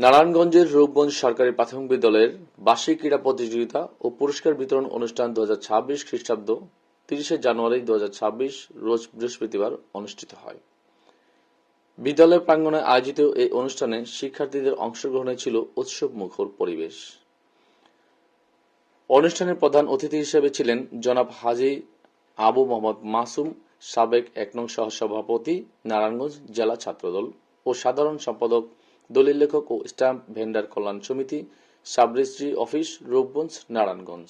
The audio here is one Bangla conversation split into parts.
নারায়ণগঞ্জের রূপগঞ্জ সরকারি প্রাথমিক বিদ্যালয়ের বার্ষিক ক্রীড়া প্রতিযোগিতা ও পুরস্কার বিতরণ অনুষ্ঠান 2026 খ্রিস্টাব্দ 30 জানুয়ারি 2026 রোজ বৃহস্পতিবার অনুষ্ঠিত হয়। বিদ্যালয় প্রাঙ্গণে আয়োজিত এই অনুষ্ঠানে শিক্ষার্থীদের অংশগ্রহণে ছিল উৎসবমুখর পরিবেশ। অনুষ্ঠানের প্রধান অতিথি হিসেবে ছিলেন জনাব হাজী আবু মোহাম্মদ মাসুম, সাবেক 1 নং সহসভাপতি নারায়ণগঞ্জ জেলা ছাত্রদল ও সাধারণ সম্পাদক, দলিল লেখক ও স্ট্যাম্প ভেন্ডার কল্যাণ সমিতি, sub registry office, Rupganj, Narayanganj.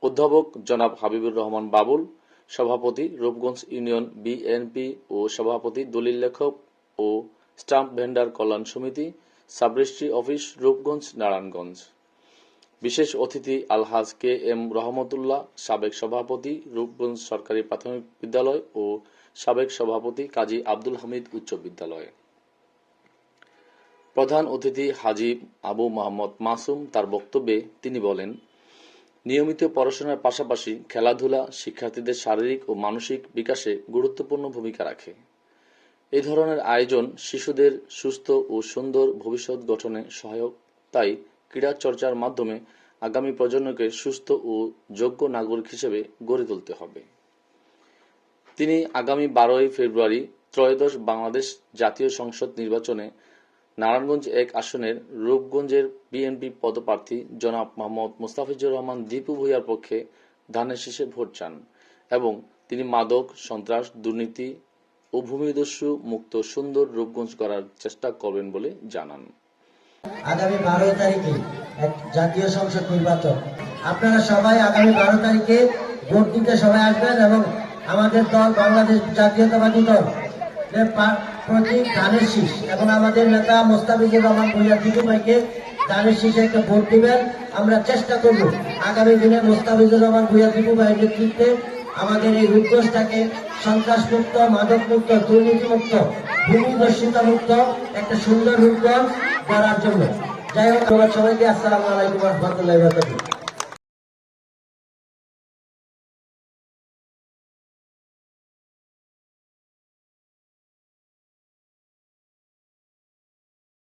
অধ্যাপক জনাব হাবিবুর রহমান বাবুল, সভাপতি, রূপগঞ্জ ইউনিয়ন বিএনপি ও সভাপতি, দলিল লেখক ও স্ট্যাম্প ভেন্ডার কল্যাণ সমিতি, sub registry office, Rupganj, Narayanganj. বিশেষ অতিথি আলহাজ কে এম রহমতুল্লাহ, সাবেক সভাপতি, রূপগঞ্জ সরকারি প্রাথমিক বিদ্যালয় ও সাবেক সভাপতি কাজী আব্দুল হামিদ উচ্চ বিদ্যালয়। প্রধান অতিথি হাজী আবু মোহাম্মদ মাসুম তার বক্তব্যে তিনি বলেন, নিয়মিত পড়াশোনার পাশাপাশি খেলাধুলা শিক্ষার্থীদের শারীরিক ও মানসিক বিকাশে গুরুত্বপূর্ণ ভূমিকা রাখে। এই ধরনের আয়োজন শিশুদের সুস্থ ও সুন্দর ভবিষ্যৎ গঠনে সহায়ক। তাই ক্রীড়া চর্চার মাধ্যমে আগামী প্রজন্মকে সুস্থ ও যোগ্য নাগরিক হিসেবে গড়ে তুলতে হবে। তিনি আগামী 12 ফেব্রুয়ারি ত্রয়োদশ বাংলাদেশ জাতীয় সংসদ নির্বাচনে নারায়ণগঞ্জ 1 আসনের রূপগঞ্জের বিএনপি পদপ্রার্থী জনাব মোহাম্মদ মুস্তাফিজুর রহমান দীপু ভূঁইয়ার পক্ষে ধানের শীষে ভোট চান এবং তিনি মাদক, সন্ত্রাস, দুর্নীতি ও ভূমিদস্যু মুক্ত সুন্দর রূপগঞ্জ করার চেষ্টা করবেন বলে জানান। আগামী 12 তারিখে জাতীয় সংসদ নির্বাচন, আপনারা সবাই আগামী 12 তারিখে ভোট দিতে সবাই আসবেন এবং আমাদের দল বাংলাদেশ জাতীয়তাবাদী দল প্রতীক ধানের শীষ এবং আমাদের নেতা মোস্তাফিজুর রহমান ভূঁইয়া দীপু ভাইকে ধানের শীষে একটা ভোট দিবেন। আমরা চেষ্টা করব আগামী দিনে মোস্তাফিজুর রহমান ভূঁইয়া দীপু ভাইয়ের নেতৃত্বে আমাদের এই রূপগঞ্জটাকে সন্ত্রাস মুক্ত, মাদক মুক্ত, দুর্নীতি মুক্ত, ভূমিদস্যুতা মুক্ত একটা সুন্দর রূপগঞ্জ করার জন্য। যাই হোক, সবাইকে আসসালামু আলাইকুম ওয়া রাহমাতুল্লাহি ওয়া বারাকাতুহু।